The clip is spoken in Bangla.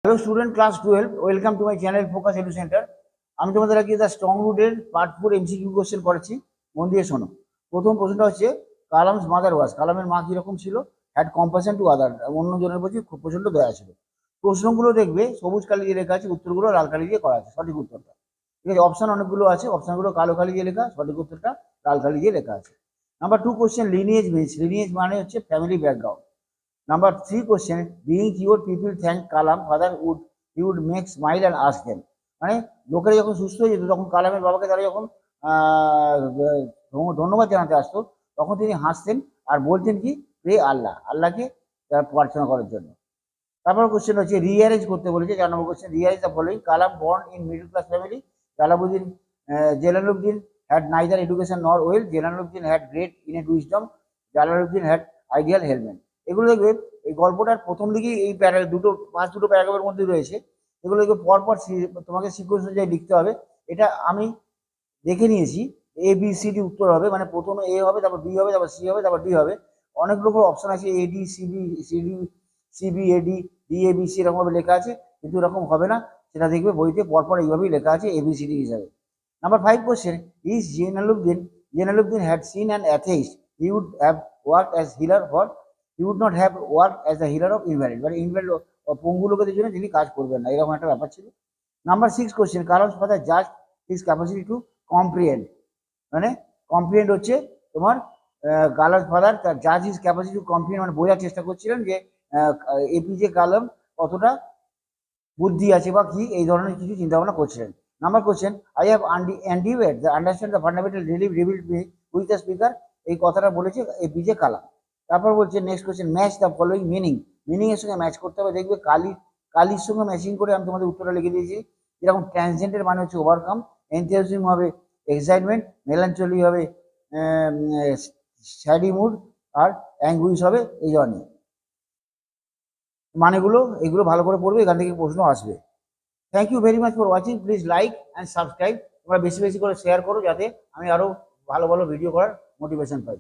Hello student class 12, welcome to my channel focus edu centre. আমি তোমাদের আগে দ্য স্ট্রং রুটের পার্ট 4 এমসিকিউ কোশ্চেন করেছি, মন দিয়ে শোনো। প্রথম প্রশ্নটা হচ্ছে কালামস মাদার ওয়াজ, কালামের মা কিরকম ছিল? হ্যাড কম্পাশন টু আদার, অন্য জনের প্রতি খুব প্রচন্ড দয়া ছিল। প্রশ্নগুলো দেখবে সবুজ কালি দিয়ে লেখা আছে, উত্তরগুলো লাল কালি দিয়ে করা আছে, সঠিক উত্তরটা। ঠিক আছে, অপশন অনেকগুলো আছে, অপশনগুলো কালো কালি দিয়ে লেখা, সঠিক উত্তরটা লাল কালি দিয়ে লেখা আছে। Number 2 question lineage means, lineage মানে হচ্ছে family background. Number 3 question, being cured people thank Kalam, father he would make smile and ask them. মানে লোকেরা যখন সুস্থ হয়ে যেত তখন কালামের বাবাকে তারা যখন ধন্যবাদ জানাতে আসতো তখন তিনি হাসতেন আর বলতেন কি, প্রে আল্লাহ, আল্লাহকে তারা প্রার্থনা করার জন্য। তারপর কোশ্চেন হচ্ছে রিঅ্যারেঞ্জ করতে বলেছে, 4 নম্বর question, rearrange the following. Kalam born in middle class family, Jalaluddin Jelaluddin had neither education nor wealth, Jelaluddin had great innate wisdom, Jalaluddin had ideal helmet। এগুলো দেখবে এই গল্পটার প্রথম দিকেই এই দুটো প্যারাগ্রাফের মধ্যে রয়েছে। এগুলো দেখবে পরপর তোমাকে সিকোয়েন্স অনুযায়ী লিখতে হবে। এটা আমি দেখে নিয়েছি, এ বি সি ডি উত্তর হবে, মানে প্রথমে এ হবে, তারপর বি হবে, তারপর সি হবে, তারপর ডি হবে। অনেক রকম অপশন আছে, A D C B C D C B A D D A B C এরকমভাবে লেখা আছে, কিন্তু এরকম হবে না, সেটা দেখবে বইতে পরপর এইভাবেই লেখা আছে এ বি সি ডি হিসাবে। Number 5 question, is Jainuddin had seen an atheist, he would have worked as healer for, he would not have worked as a healer of invalid, মানে invalid পঙ্গু লোকেদের জন্য তিনি কাজ করবেন না, এরকম একটা ব্যাপার ছিল। Number 6 question, Kalam's father just his capacity to comprehend, মানে কম্প্রিহেন্ড হচ্ছে তোমার কালামস ফাদার তার জাজ হিজ ক্যাপাসিটি টু কম্প্রিহেন্ড, মানে বোঝার চেষ্টা করছিলেন যে এপিজে কালাম কতটা বুদ্ধি আছে বা কি, এই ধরনের কিছু চিন্তা ভাবনা করছিলেন। Number question, I have endeavoured the understand the fundamental revealed me with the speaker, এই কথাটা বলেছে এপিজে কালাম। তারপর বলছে next question, match the following meaning, meaning এর সঙ্গে ম্যাচ করতে হবে। দেখবে কালির সঙ্গে ম্যাচিং করে আমি তোমাদের উত্তরটা লিখে দিয়েছি। যেরকম ট্রান্সজেন্ডের মানে হচ্ছে ওভারকাম, এনথিওজিজম হবে এক্সাইটমেন্ট, মেলানচলি হবে স্যাডি মুড, আর অ্যাঙ্গুইশ হবে এই জন্য মানেগুলো। এগুলো ভালো করে পড়বে, এখান থেকে প্রশ্ন আসবে। Thank you very much for watching, please like and subscribe. তোমরা বেশি বেশি করে শেয়ার করো যাতে আমি আরও ভালো ভালো ভিডিও করার মোটিভেশন পাই।